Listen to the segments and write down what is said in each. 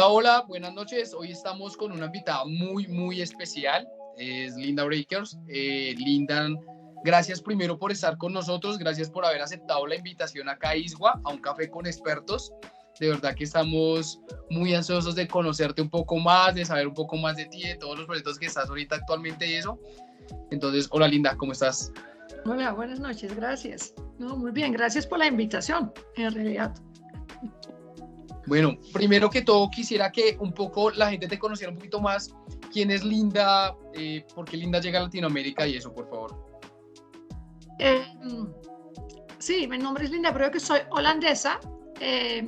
Hola, buenas noches. Hoy estamos con una invitada muy especial. Es Linda Breakers. Linda, gracias primero por estar con nosotros. Gracias por haber aceptado la invitación acá a ISWA, a un café con expertos. De verdad que estamos muy ansiosos de conocerte un poco más, de saber un poco más de ti, de todos los proyectos que estás ahorita actualmente y eso. Entonces, hola Linda, ¿cómo estás? Hola, buenas noches, gracias. No, muy bien, gracias por la invitación, en realidad. Bueno, primero que todo quisiera que un poco la gente te conociera un poquito más. ¿Quién es Linda? ¿Por qué Linda llega a Latinoamérica y eso, por favor? Sí, mi nombre es Linda, creo que soy holandesa.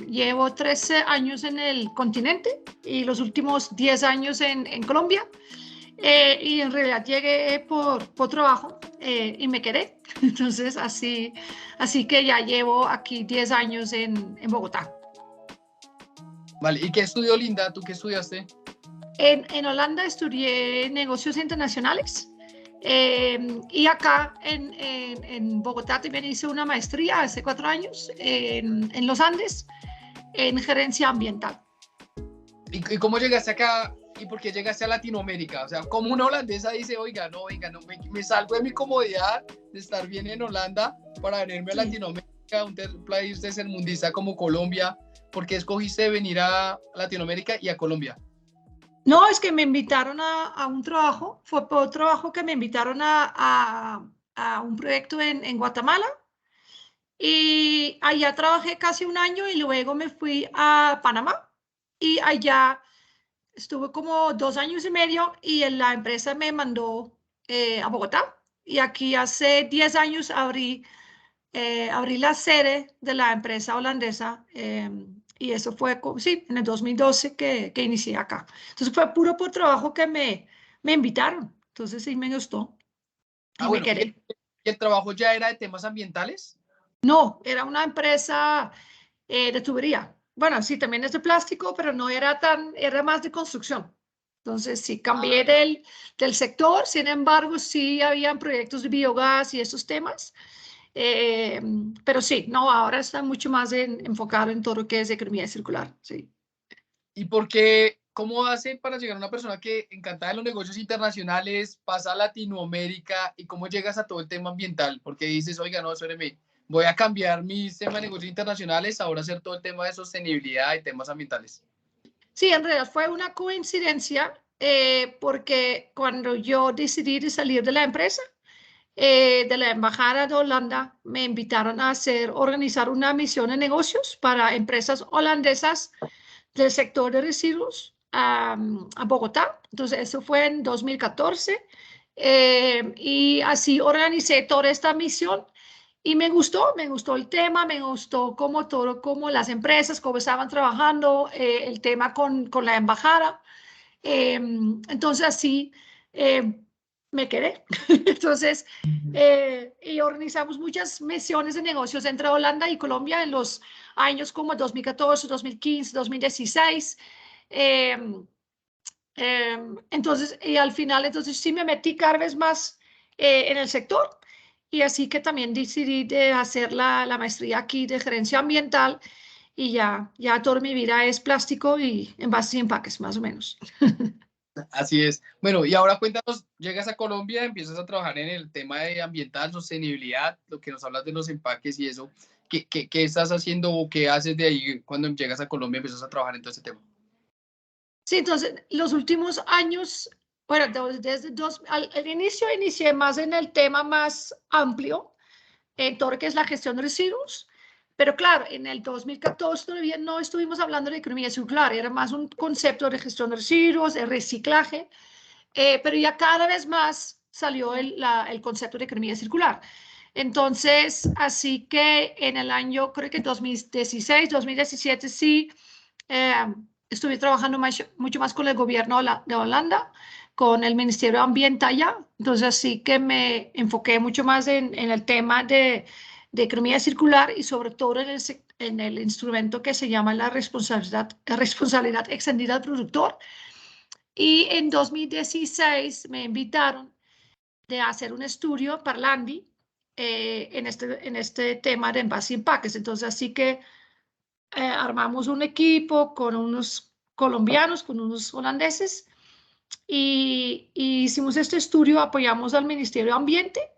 Llevo 13 años en el continente y los últimos 10 años en Colombia. Y en realidad llegué por trabajo y me quedé. Entonces, así que ya llevo aquí 10 años en Bogotá. Vale, ¿y qué estudió Linda? ¿Tú qué estudiaste? En Holanda estudié negocios internacionales. Y acá en Bogotá también hice una maestría hace 4 años en los Andes en gerencia ambiental. ¿Y cómo llegaste acá? ¿Y por qué llegaste a Latinoamérica? O sea, como una holandesa dice, oiga, no, me salgo de mi comodidad de estar bien en Holanda para venirme a Latinoamérica, un país tercermundista como Colombia. ¿Por qué escogiste venir a Latinoamérica y a Colombia? No, es que me invitaron a un trabajo, fue por trabajo que me invitaron a un proyecto en Guatemala. Y allá trabajé casi un año y luego me fui a Panamá y allá estuve como 2 años y medio y la empresa me mandó a Bogotá. Y aquí hace 10 años abrí la sede de la empresa holandesa y eso fue, sí, en el 2012 que inicié acá. Entonces fue puro por trabajo que me invitaron. Entonces sí me gustó y Ah, me bueno, quedé. ¿y el trabajo ya era de temas ambientales? No, era una empresa de tubería. Bueno, sí, también es de plástico, pero no era era más de construcción. Entonces, sí, cambié del sector, sin embargo, sí habían proyectos de biogás y esos temas. Eh, pero sí, no, ahora está mucho más enfocado en todo lo que es economía circular, sí. ¿Y por qué, cómo hace para llegar a una persona que encantada de los negocios internacionales, pasa a Latinoamérica y cómo llegas a todo el tema ambiental? Porque dices, oiga, no, espéreme, voy a cambiar mi tema de negocios internacionales, ahora hacer todo el tema de sostenibilidad y temas ambientales. Sí, en realidad fue una coincidencia porque cuando yo decidí salir de la empresa, de la Embajada de Holanda, me invitaron a organizar una misión de negocios para empresas holandesas del sector de residuos a Bogotá. Entonces, eso fue en 2014. Y así organicé toda esta misión y me gustó el tema, me gustó cómo todo, cómo las empresas, cómo estaban trabajando, el tema con la embajada. Entonces, así me quedé. Entonces, y organizamos muchas misiones de negocios entre Holanda y Colombia en los años como 2014, 2015, 2016. Eh, entonces, y al final, entonces sí me metí cada vez más en el sector y así que también decidí de hacer la maestría aquí de gerencia ambiental y ya toda mi vida es plástico y envases y empaques, más o menos. Así es. Bueno, y ahora cuéntanos, llegas a Colombia, empiezas a trabajar en el tema de ambiental, sostenibilidad, lo que nos hablas de los empaques y eso. ¿Qué estás haciendo o qué haces de ahí cuando llegas a Colombia, empiezas a trabajar en todo ese tema? Sí, entonces los últimos años, bueno, desde al inicio inicié más en el tema más amplio, en todo lo que es la gestión de residuos, pero claro, en el 2014 todavía no estuvimos hablando de economía circular, era más un concepto de gestión de residuos, de reciclaje, pero ya cada vez más salió el concepto de economía circular. Entonces, así que en el año, creo que 2016, 2017, sí, eh, estuve trabajando mucho más con el gobierno de Holanda, con el Ministerio de Ambiente allá. Entonces, así que me enfoqué mucho más en el tema de economía circular y sobre todo en el instrumento que se llama la responsabilidad extendida del productor. Y en 2016 me invitaron de hacer un estudio para Landi en este tema de envases y empaques. Entonces, así que armamos un equipo con unos colombianos, con unos holandeses, y hicimos este estudio, apoyamos al Ministerio de Ambiente,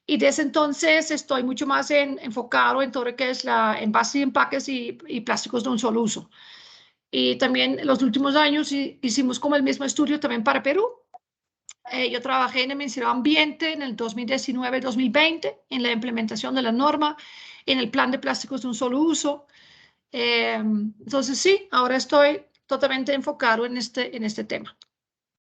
y desde entonces estoy mucho más enfocado en todo lo que es la envases y empaques y plásticos de un solo uso. Y también en los últimos años hicimos como el mismo estudio también para Perú. Yo trabajé en el Ministerio de Ambiente en el 2019-2020 en la implementación de la norma, en el plan de plásticos de un solo uso. Entonces sí, ahora estoy totalmente enfocado en este tema.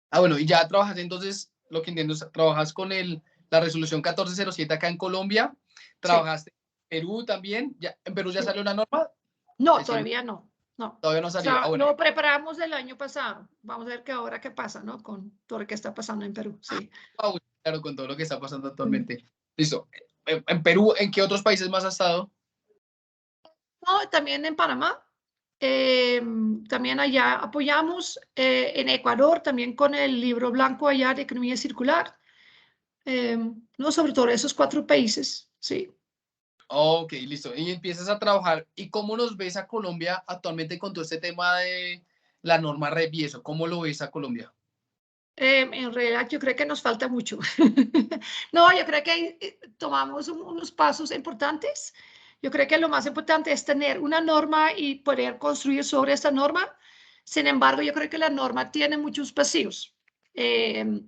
Ah, bueno, y ya trabajas entonces, lo que entiendo es, trabajas con la resolución 1407 acá en Colombia, Sí, trabajaste en Perú también, ya, ¿en Perú ya sí. salió la norma? No, Decime, todavía no. No. todavía no ha O salido. Ah, sea, bueno, lo preparamos el año pasado. Vamos a ver qué ahora qué pasa, ¿no? Con todo lo que está pasando en Perú. Sí. ah, claro, con todo lo que está pasando Mm. actualmente. Listo. En Perú, ¿en qué otros países más has estado? No, también en Panamá. También allá apoyamos en Ecuador, también con el libro blanco allá de economía circular. No, sobre todo esos 4 países, sí. Ok, listo. Y empiezas a trabajar. ¿Y cómo nos ves a Colombia actualmente con todo este tema de la norma REP y eso? ¿Cómo lo ves a Colombia? En realidad yo creo que nos falta mucho. No, yo creo que tomamos unos pasos importantes. Yo creo que lo más importante es tener una norma y poder construir sobre esta norma. Sin embargo, yo creo que la norma tiene muchos vacíos. Eh,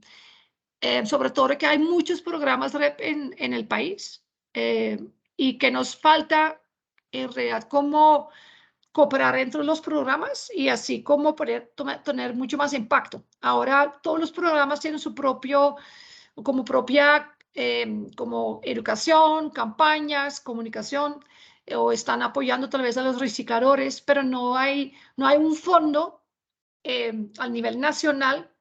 Sobre todo que hay muchos programas REP en el país eh, y que nos falta en realidad cómo cooperar entre los programas y así como poder tener mucho más impacto. Ahora todos los programas tienen su propio, como propia, como educación, campañas, comunicación, o están apoyando tal vez a los recicladores, pero no hay un fondo al nivel nacional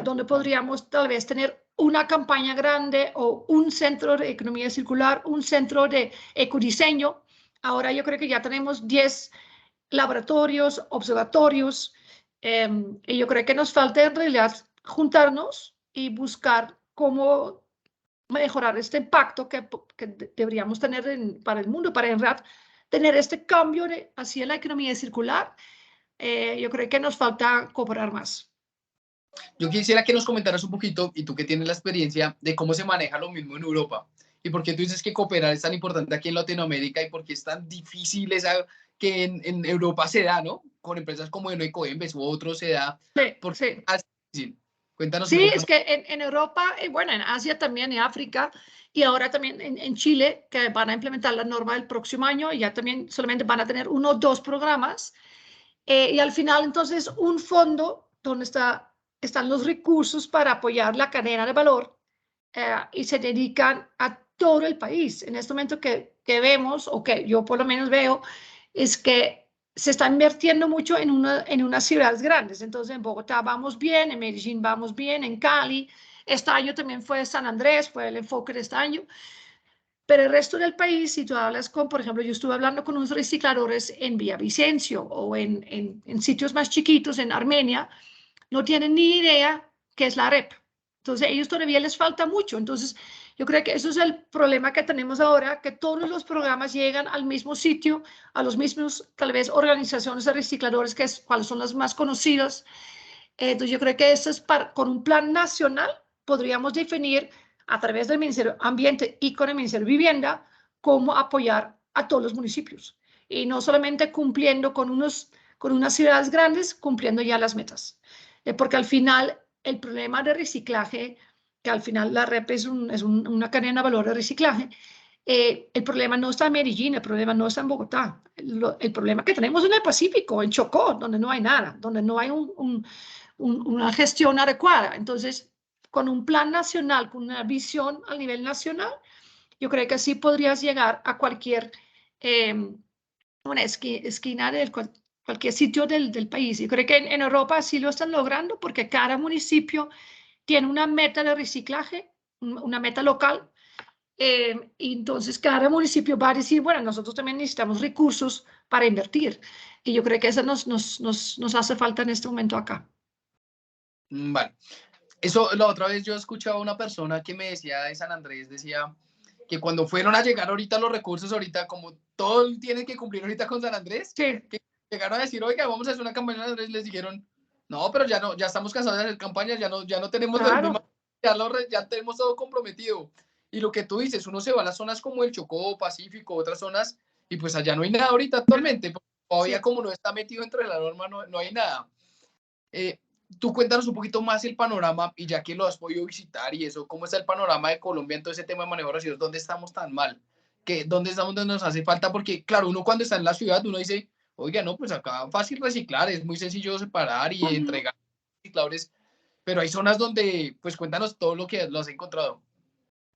donde podríamos tal vez tener una campaña grande o un centro de economía circular, un centro de ecodiseño. Ahora yo creo que ya tenemos 10 laboratorios, observatorios, y yo creo que nos falta en realidad juntarnos y buscar cómo mejorar este impacto que deberíamos tener para el mundo, para en realidad tener este cambio hacia la economía circular. Yo creo que nos falta cooperar más. Yo quisiera que nos comentaras un poquito, y tú que tienes la experiencia, de cómo se maneja lo mismo en Europa. Y por qué tú dices que cooperar es tan importante aquí en Latinoamérica y por qué es tan difícil esa, que en Europa se da, ¿no? Con empresas como Ecoembes u otros se da. Sí, ¿Por qué sí. es difícil? Cuéntanos un Sí, poco es más. que en Europa, bueno, en Asia también, en África y ahora también en Chile, que van a implementar la norma del próximo año, y ya también solamente van a tener 1 o 2 programas. Y al final, entonces, un fondo donde están los recursos para apoyar la cadena de valor y se dedican a todo el país. En este momento que vemos, o que yo por lo menos veo, es que se está invirtiendo mucho en unas ciudades grandes. Entonces, en Bogotá vamos bien, en Medellín vamos bien, en Cali. Este año también fue San Andrés, fue el enfoque de este año. Pero el resto del país, si tú hablas con, por ejemplo, yo estuve hablando con unos recicladores en Villavicencio o en sitios más chiquitos, en Armenia, no tienen ni idea qué es la REP. Entonces, a ellos todavía les falta mucho. Entonces, yo creo que eso es el problema que tenemos ahora, que todos los programas llegan al mismo sitio, a los mismos, tal vez, organizaciones de recicladores, que es, cuáles son las más conocidas. Entonces, yo creo que eso es con un plan nacional, podríamos definir a través del Ministerio de Ambiente y con el Ministerio de Vivienda cómo apoyar a todos los municipios. Y no solamente cumpliendo con unas ciudades grandes, cumpliendo ya las metas. Porque al final, el problema de reciclaje, que al final la REP es una cadena de valor de reciclaje, el problema no está en Medellín, el problema no está en Bogotá. El problema que tenemos en el Pacífico, en Chocó, donde no hay nada, donde no hay una gestión adecuada. Entonces, con un plan nacional, con una visión a nivel nacional, yo creo que así podrías llegar a cualquier una esquina de cualquier sitio del país. Yo creo que en Europa sí lo están logrando porque cada municipio tiene una meta de reciclaje, una meta local. Y entonces cada municipio va a decir, bueno, nosotros también necesitamos recursos para invertir. Y yo creo que eso nos hace falta en este momento acá. Vale. Eso, la otra vez yo escuchaba a una persona que me decía de San Andrés, decía que cuando fueron a llegar ahorita los recursos, ahorita como todo tiene que cumplir ahorita con San Andrés, Sí, que llegaron a decir, oiga, vamos a hacer una campaña, y les dijeron, no, pero ya no, ya estamos cansados de hacer campañas, ya no tenemos los mismos, Claro, ya tenemos todo comprometido. Y lo que tú dices, uno se va a las zonas como el Chocó, Pacífico, otras zonas, y pues allá no hay nada ahorita actualmente, todavía sí. como no está metido entre la norma, no hay nada. Eh, Tú cuéntanos un poquito más el panorama, y ya que lo has podido visitar y eso, ¿cómo está el panorama de Colombia en todo ese tema de manejo de residuos? ¿Dónde estamos tan mal? ¿Dónde estamos donde nos hace falta? Porque, claro, uno cuando está en la ciudad, uno dice, oiga, no, pues acá fácil reciclar, es muy sencillo separar y Ujú. entregar reciclables, pero hay zonas donde, pues cuéntanos todo lo que lo has encontrado.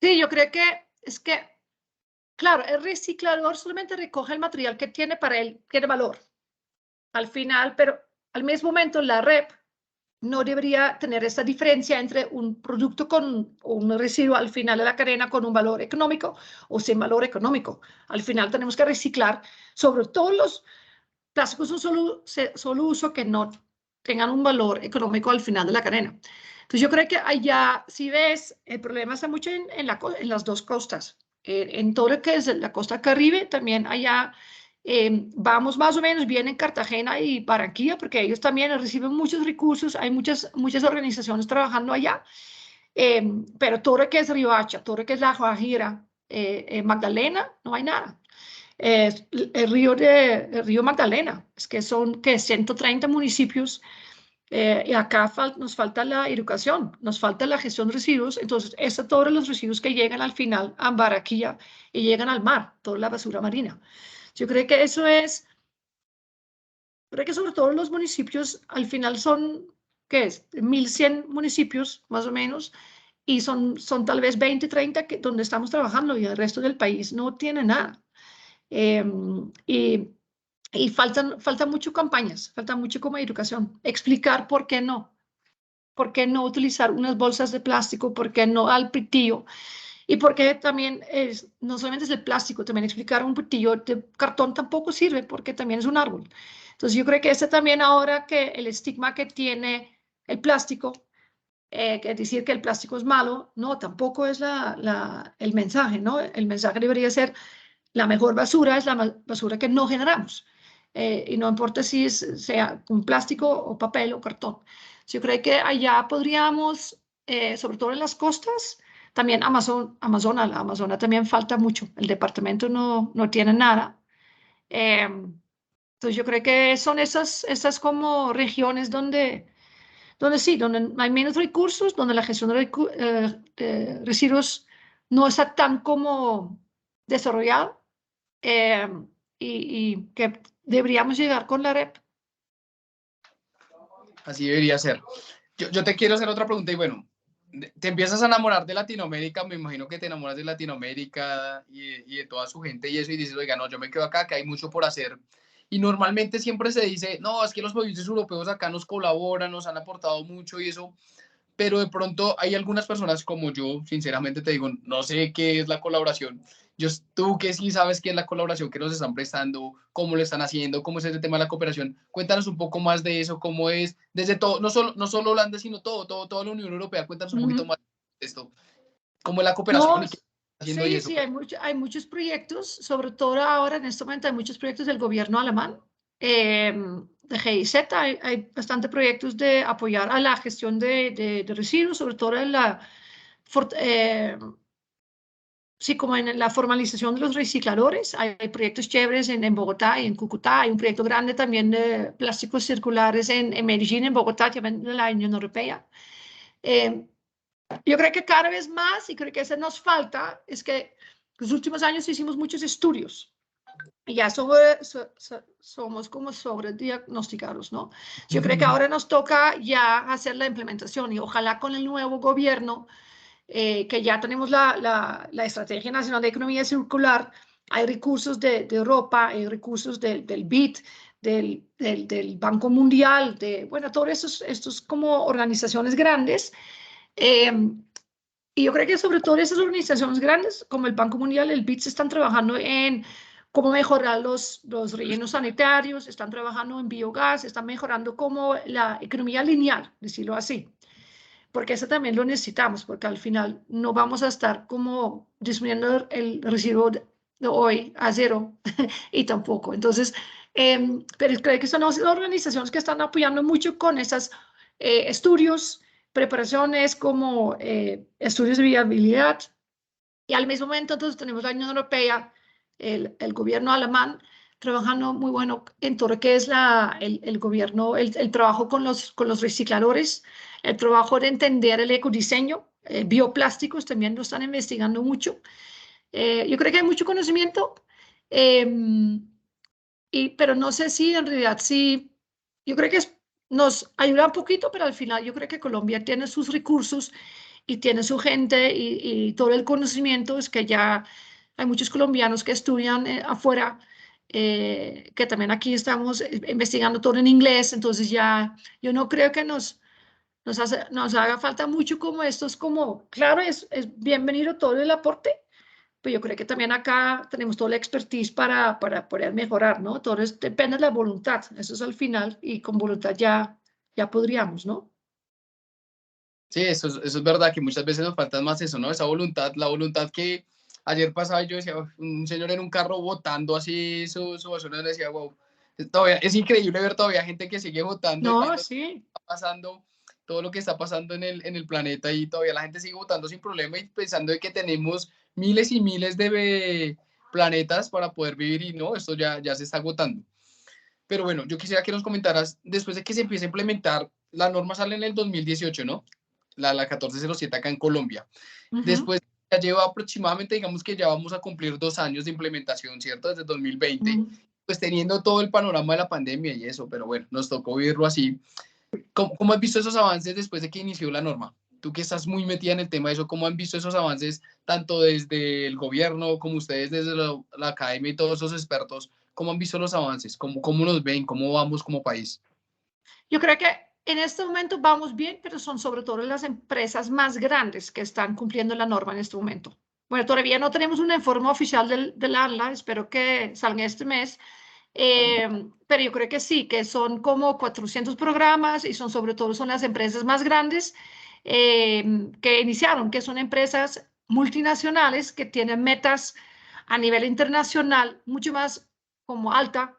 Sí, yo creo que es que, claro, el reciclador solamente recoge el material que tiene para él, tiene valor al final, pero al mismo momento la REP no debería tener esta diferencia entre un producto con un residuo al final de la cadena con un valor económico o sin valor económico. Al final tenemos que reciclar sobre todos los plásticos un solo uso que no tengan un valor económico al final de la cadena. Entonces yo creo que allá, si ves, el problema está mucho en las dos costas. En todo lo que es la costa Caribe, también allá vamos más o menos bien en Cartagena y Barranquilla, porque ellos también reciben muchos recursos, hay muchas organizaciones trabajando allá, pero todo lo que es Riohacha, todo lo que es La Guajira, Magdalena, no hay nada. El río Magdalena, es que son que 130 municipios y acá nos falta la educación, nos falta la gestión de residuos, entonces todos los residuos que llegan al final a Barranquilla y llegan al mar, toda la basura marina. Yo creo que eso es, creo que sobre todo los municipios al final son, ¿qué es? 1.100 municipios más o menos y son tal vez 20, 30 donde estamos trabajando y el resto del país no tiene nada. Eh, y falta mucho campañas, falta mucho como educación, explicar por qué no utilizar unas bolsas de plástico, por qué no al pitillo y por qué también no solamente es el plástico, también explicar un pitillo de cartón tampoco sirve porque también es un árbol. Entonces yo creo que ese también ahora que el estigma que tiene el plástico, que es decir que el plástico es malo, no, tampoco es el mensaje, ¿no? El mensaje debería ser la mejor basura es la basura que no generamos. Y no importa si sea un plástico o papel o cartón. Yo creo que allá podríamos, sobre todo en las costas, también la Amazona también falta mucho. El departamento no tiene nada. Entonces yo creo que son esas como regiones donde sí, donde hay menos recursos, donde la gestión de residuos no está tan como desarrollada eh, y que deberíamos llegar con la REP. Así debería ser. Yo te quiero hacer otra pregunta y bueno, te empiezas a enamorar de Latinoamérica, me imagino que te enamoras de Latinoamérica y de toda su gente y eso, y dices, oiga, no, yo me quedo acá, que hay mucho por hacer. Y normalmente siempre se dice, no, es que los países europeos acá nos colaboran, nos han aportado mucho y eso, pero de pronto hay algunas personas como yo, sinceramente te digo, no sé qué es la colaboración. Tú que sí sabes qué es la colaboración que nos están prestando, cómo lo están haciendo, cómo es ese tema de la cooperación. Cuéntanos un poco más de eso, cómo es, desde todo, no solo Holanda, sino toda la Unión Europea. Cuéntanos un poquito Ujú. más de esto, cómo es la No, cooperación y qué están haciendo y sí, eso. sí, hay muchos proyectos, sobre todo ahora en este momento hay muchos proyectos del gobierno alemán, de GIZ, hay bastante proyectos de apoyar a la gestión de residuos, sobre todo en for- eh, sí, como en la formalización de los recicladores. Hay proyectos chéveres en Bogotá y en Cúcuta. Hay un proyecto grande también de plásticos circulares en Medellín, en Bogotá, también de la Unión Europea. Eh, yo creo que cada vez más, y creo que eso nos falta, es que los últimos años hicimos muchos estudios y ya somos como sobrediagnosticados, ¿no? Yo creo que ahora nos toca ya hacer la implementación y ojalá con el nuevo gobierno que ya tenemos la Estrategia Nacional de Economía Circular, hay recursos de Europa, hay recursos del BID, del Banco Mundial, bueno, todos estos como organizaciones grandes. Eh, y yo creo que sobre todo esas organizaciones grandes, como el Banco Mundial, el BID, están trabajando en cómo mejorar los rellenos sanitarios, están trabajando en biogás, están mejorando como la economía lineal, decirlo así porque eso también lo necesitamos, porque al final no vamos a estar como disminuyendo el residuo de hoy a cero y tampoco. Entonces, Pero creo que son las organizaciones que están apoyando mucho con estos estudios, preparaciones como estudios de viabilidad. Y al mismo momento, entonces, tenemos la Unión Europea, el gobierno alemán, trabajando muy bueno en todo lo que es el gobierno, el trabajo con los recicladores, el trabajo de entender el ecodiseño, bioplásticos también lo están investigando mucho. Yo creo que hay mucho conocimiento, eh, pero no sé si en realidad sí, yo creo que nos ayuda un poquito, pero al final yo creo que Colombia tiene sus recursos y tiene su gente y todo el conocimiento. Es que ya hay muchos colombianos que estudian afuera, que también aquí estamos investigando todo en inglés, entonces ya yo no creo que nos haga falta mucho como esto. Es como, claro, es bienvenido todo el aporte, pero yo creo que también acá tenemos toda la expertise para poder mejorar, ¿no? Todo depende de la voluntad, eso es al final, y con voluntad ya podríamos, ¿no? Sí, eso es verdad, que muchas veces nos falta más eso, ¿no? Esa voluntad, la voluntad que ayer pasaba yo decía, un señor en un carro botando así su basura, le decía, wow, todavía, es increíble ver todavía gente que sigue votando y No, viendo sí. pasando, todo lo que está pasando en el planeta, y todavía la gente sigue votando sin problema y pensando de que tenemos miles y miles de planetas para poder vivir, y no, esto ya se está agotando. Pero bueno, yo quisiera que nos comentaras, después de que se empiece a implementar, la norma sale en el 2018, ¿no? La 1407 acá en Colombia. Ujú, Después ya lleva aproximadamente, digamos que ya vamos a cumplir 2 años de implementación, ¿cierto? Desde 2020, ujú. pues teniendo todo el panorama de la pandemia y eso, pero bueno, nos tocó vivirlo así. ¿Cómo has visto esos avances después de que inició la norma? Tú que estás muy metida en el tema de eso, ¿cómo han visto esos avances tanto desde el gobierno como ustedes desde la academia y todos esos expertos? ¿Cómo han visto los avances? ¿Cómo nos ven? ¿Cómo vamos como país? Yo creo que en este momento vamos bien, pero son sobre todo las empresas más grandes que están cumpliendo la norma en este momento. Bueno, todavía no tenemos un informe oficial del ANLA, espero que salga este mes, pero yo creo que sí, que son como 400 programas y son sobre todo son las empresas más grandes que iniciaron, que son empresas multinacionales que tienen metas a nivel internacional mucho más como alta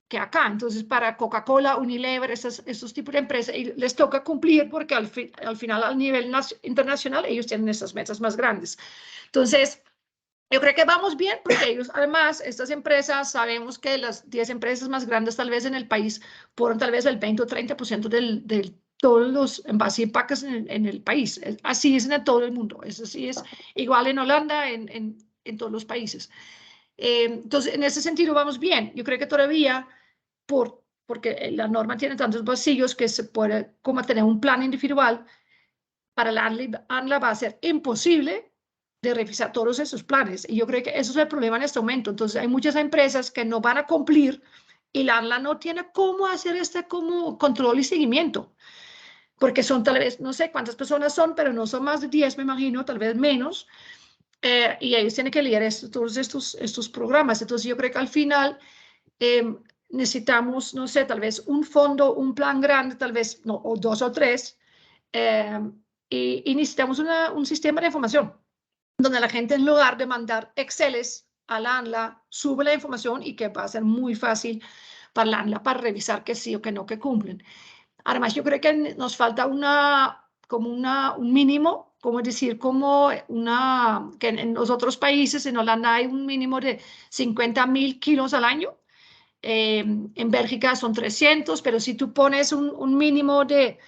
que acá. Entonces, para Coca-Cola, Unilever, esos tipos de empresas, les toca cumplir porque al final, a nivel internacional, ellos tienen esas metas más grandes. Entonces, yo creo que vamos bien porque ellos, además, estas empresas, sabemos que las 10 empresas más grandes tal vez en el país fueron tal vez el 20 o 30% del todos los envases y empaques en el país. Así es en todo el mundo. Eso sí es igual en Holanda, en todos los países. Entonces, en ese sentido vamos bien. Yo creo que todavía, porque la norma tiene tantos vacíos que se puede como tener un plan individual, para la ANLA va a ser imposible de revisar todos esos planes. Y yo creo que eso es el problema en este momento. Entonces, hay muchas empresas que no van a cumplir y la ANLA no tiene cómo hacer este como control y seguimiento, porque son tal vez, no sé cuántas personas son, pero no son más de 10, me imagino, tal vez menos, y ellos tienen que liderar todos estos programas. Entonces, yo creo que al final eh, necesitamos, no sé, tal vez un fondo, un plan grande, tal vez, no, o dos o tres, eh, y necesitamos un sistema de información donde la gente, en lugar de mandar Exceles a la ANLA, sube la información y que va a ser muy fácil para la ANLA para revisar que sí o que no, que cumplen. Además, yo creo que nos falta un mínimo, como decir, que en los otros países, en Holanda hay un mínimo de 50.000 kilos al año. En Bélgica son 300, pero si tú pones un mínimo de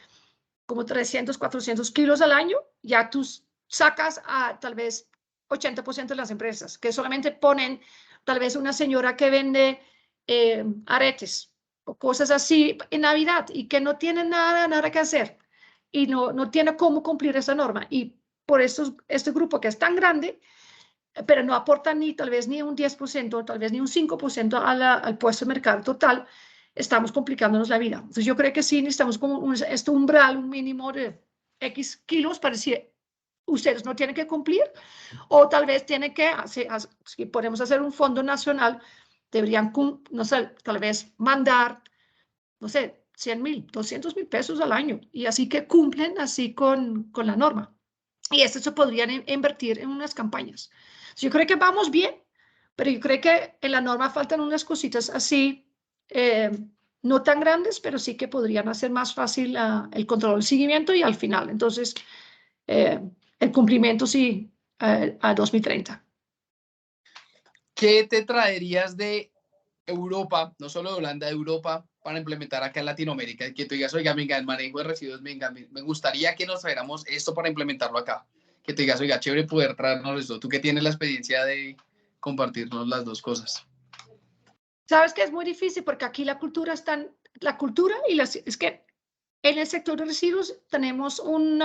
como 300, 400 kilos al año, ya tú sacas a tal vez 80% de las empresas, que solamente ponen tal vez una señora que vende aretes o cosas así en Navidad y que no tiene nada que hacer y no tiene cómo cumplir esa norma. Y por eso este grupo que es tan grande, pero no aporta ni tal vez ni un 10%, tal vez ni un 5% al puesto de mercado total, estamos complicándonos la vida. Entonces yo creo que sí necesitamos como este umbral, un mínimo de X kilos para decir, ustedes no tienen que cumplir, o tal vez tienen que si podemos hacer un fondo nacional, deberían, no sé, tal vez mandar, no sé, 100.000, 200.000 pesos al año, y así que cumplen así con la norma. Y esto se podrían invertir en unas campañas. Yo creo que vamos bien, pero yo creo que en la norma faltan unas cositas así no tan grandes, pero sí que podrían hacer más fácil el control, el seguimiento y al final. Entonces, el cumplimiento sí a 2030. ¿Qué te traerías de Europa, no solo de Holanda, de Europa, para implementar acá en Latinoamérica? Que tú digas, oiga, venga, el manejo de residuos, venga, me gustaría que nos trajéramos esto para implementarlo acá. Que tú digas, oiga, chévere poder traernos esto. Tú que tienes la experiencia de compartirnos las dos cosas. Sabes que es muy difícil porque aquí la cultura la cultura y es que en el sector de residuos tenemos un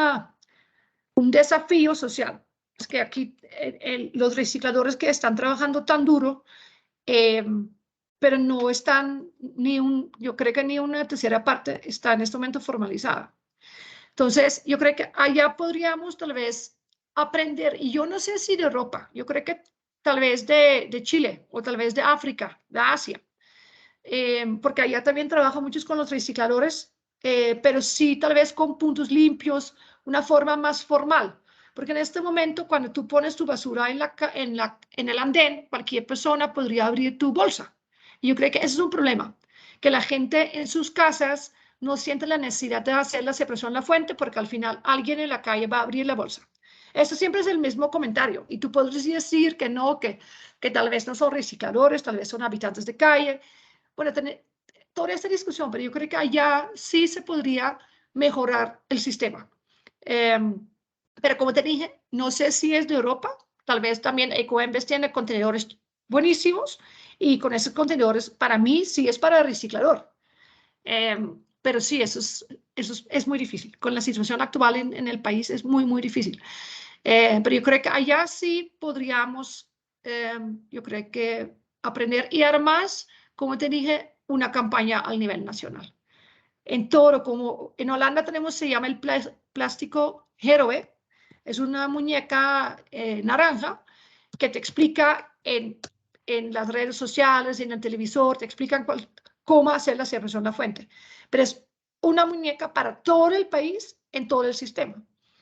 desafío social. Es que aquí los recicladores que están trabajando tan duro, eh, pero no están yo creo que ni una tercera parte está en este momento formalizada. Entonces, yo creo que allá podríamos tal vez aprender, y yo no sé si de Europa, yo creo que tal vez de Chile o tal vez de África, de Asia, porque allá también trabajo muchos con los recicladores, pero sí tal vez con puntos limpios, una forma más formal. Porque en este momento, cuando tú pones tu basura en el andén, cualquier persona podría abrir tu bolsa. Y yo creo que ese es un problema, que la gente en sus casas no siente la necesidad de hacer la separación en la fuente, porque al final alguien en la calle va a abrir la bolsa. Eso siempre es el mismo comentario. Y tú podrías decir que no, que tal vez no son recicladores, tal vez son habitantes de calle. Bueno, tener toda esta discusión, pero yo creo que allá sí se podría mejorar el sistema. Pero como te dije, no sé si es de Europa, tal vez también Ecoembes tiene contenedores buenísimos y con esos contenedores para mí sí es para el reciclador. Pero sí, es muy difícil. Con la situación actual en el país es muy, muy difícil. Pero yo creo que allá sí podríamos, yo creo que aprender y además, como te dije, una campaña al nivel nacional. En todo, como en Holanda tenemos, se llama el plástico Héroe, es una muñeca naranja que te explica en las redes sociales, en el televisor, te explican cómo hacer la separación de la fuente. Pero es una muñeca para todo el país, en todo el sistema.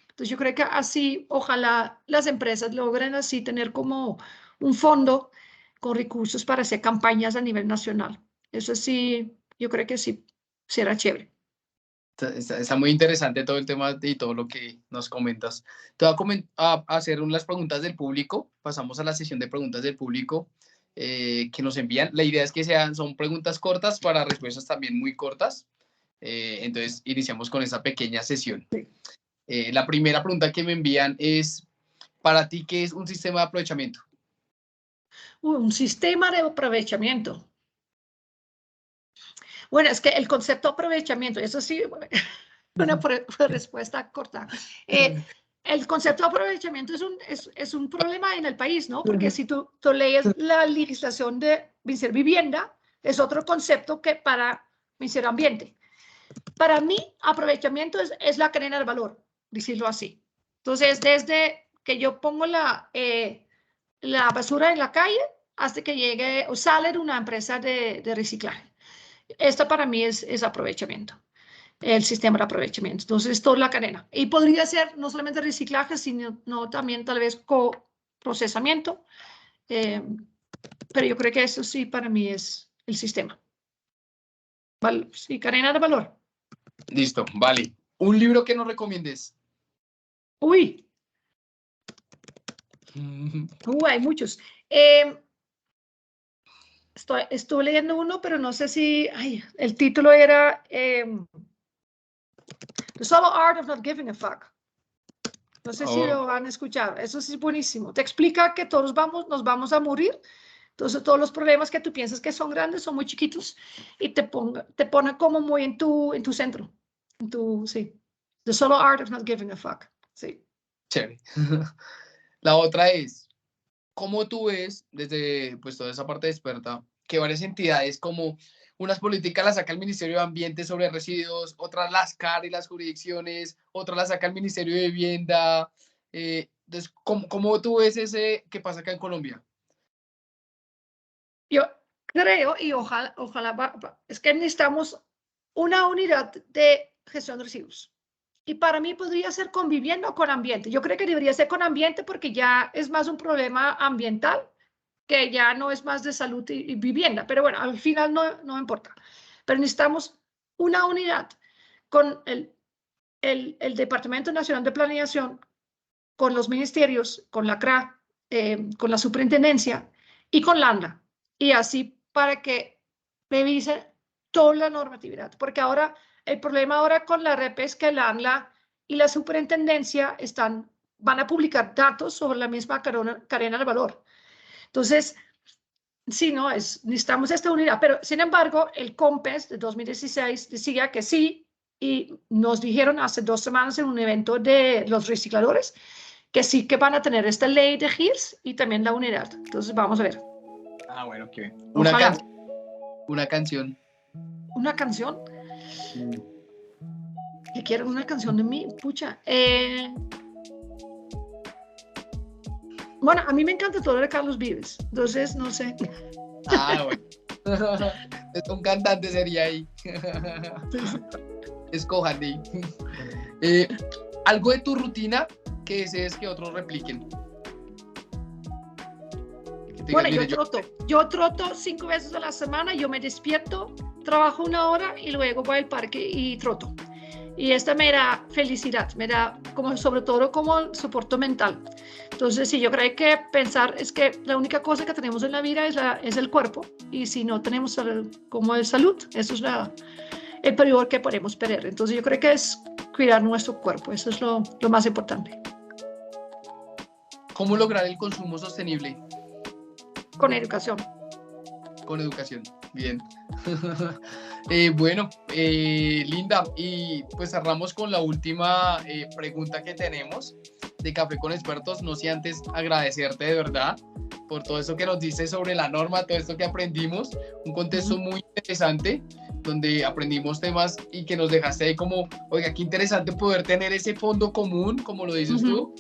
Entonces yo creo que así, ojalá las empresas logren así tener como un fondo con recursos para hacer campañas a nivel nacional. Eso sí, yo creo que sí será chévere. Está muy interesante todo el tema y todo lo que nos comentas. Te voy a hacer unas preguntas del público. Pasamos a la sesión de preguntas del público que nos envían. La idea es que son preguntas cortas para respuestas también muy cortas. Entonces, iniciamos con esa pequeña sesión. Sí. La primera pregunta que me envían es, ¿para ti qué es un sistema de aprovechamiento? Un sistema de aprovechamiento. Bueno, es que el concepto de aprovechamiento, eso sí, una respuesta corta. El concepto de aprovechamiento es un problema en el país, ¿no? Porque si tú lees la legislación de vivienda, es otro concepto que para ambiente. Para mí, aprovechamiento es la cadena de valor, decirlo así. Entonces, desde que yo pongo la basura en la calle hasta que llegue o sale de una empresa de reciclaje. Esto para mí es aprovechamiento, el sistema de aprovechamiento. Entonces, toda la cadena. Y podría ser no solamente reciclaje, sino también tal vez coprocesamiento. Pero yo creo que eso sí para mí es el sistema. Sí, cadena de valor. Listo, vale. ¿Un libro que nos recomiendes? Uy, hay muchos. Estuve leyendo uno, pero no sé si el título era The Solo Art of Not Giving a Fuck. No sé si lo han escuchado. Eso sí es buenísimo. Te explica que todos nos vamos a morir. Entonces, todos los problemas que tú piensas que son grandes son muy chiquitos y te pone como muy en tu centro. Sí. The Solo Art of Not Giving a Fuck. Sí. Chévere. La otra es, ¿cómo tú ves desde pues toda esa parte experta que varias entidades como unas políticas las saca el Ministerio de Ambiente sobre residuos, otras las CAR y las jurisdicciones, otras las saca el Ministerio de Vivienda? Entonces, ¿cómo tú ves ese que pasa acá en Colombia? Yo creo y ojalá es que necesitamos una unidad de gestión de residuos. Y para mí podría ser con vivienda o con ambiente. Yo creo que debería ser con ambiente porque ya es más un problema ambiental que ya no es más de salud y vivienda, pero bueno, al final no importa. Pero necesitamos una unidad con el Departamento Nacional de Planeación, con los ministerios, con la CRA, con la superintendencia y con la ANLA, y así para que revisen toda la normatividad, porque ahora el problema ahora con la REP es que la ANLA y la superintendencia van a publicar datos sobre la misma cadena de valor. Entonces, sí, necesitamos esta unidad, pero sin embargo, el COMPES de 2016 decía que sí, y nos dijeron hace 2 semanas en un evento de los recicladores que sí que van a tener esta ley de GIRS y también la unidad. Entonces, vamos a ver. Ah, bueno, qué bien. Ojalá. Una canción. ¿Una canción? ¿Que quieren una canción de mí? Pucha. Bueno, a mí me encanta todo de Carlos Vives, entonces no sé. Ah, bueno. Un cantante sería ahí. Escojan ahí. Algo de tu rutina que desees que otros repliquen. Bueno, yo troto 5 veces a la semana, yo me despierto, trabajo 1 hora y luego voy al parque y troto. Y esta me da felicidad, me da sobre todo como soporte mental. Entonces, sí, yo creo que pensar es que la única cosa que tenemos en la vida es el cuerpo, y si no tenemos como el salud, eso es el peor que podemos perder. Entonces, yo creo que es cuidar nuestro cuerpo, eso es lo más importante. ¿Cómo lograr el consumo sostenible? Con educación. Con educación, bien. Bueno, Linda, y pues cerramos con la última pregunta que tenemos de Café con Expertos. No sé antes agradecerte de verdad por todo eso que nos dices sobre la norma, todo esto que aprendimos, un contexto muy interesante donde aprendimos temas y que nos dejaste ahí como, oiga, qué interesante poder tener ese fondo común, como lo dices tú,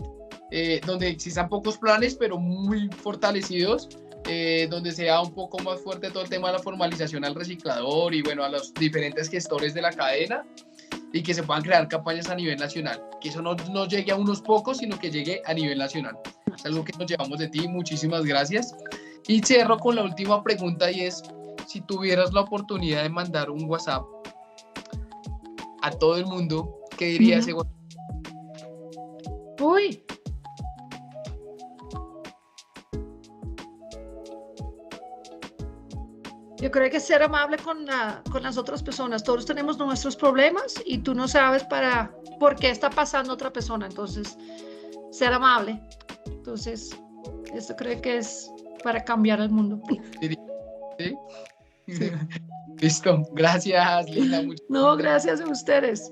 donde existan pocos planes, pero muy fortalecidos, donde sea un poco más fuerte todo el tema de la formalización al reciclador y bueno, a los diferentes gestores de la cadena, y que se puedan crear campañas a nivel nacional, que eso no llegue a unos pocos, sino que llegue a nivel nacional. Es algo que nos llevamos de ti, muchísimas gracias. Y cierro con la última pregunta, y es, si tuvieras la oportunidad de mandar un WhatsApp a todo el mundo, ¿qué diría ese WhatsApp? Uy. Yo creo que ser amable con las otras personas. Todos tenemos nuestros problemas y tú no sabes por qué está pasando otra persona. Entonces, ser amable. Entonces, esto creo que es para cambiar el mundo. ¿Sí? Sí. Listo. Gracias, Linda. No, gracias a ustedes.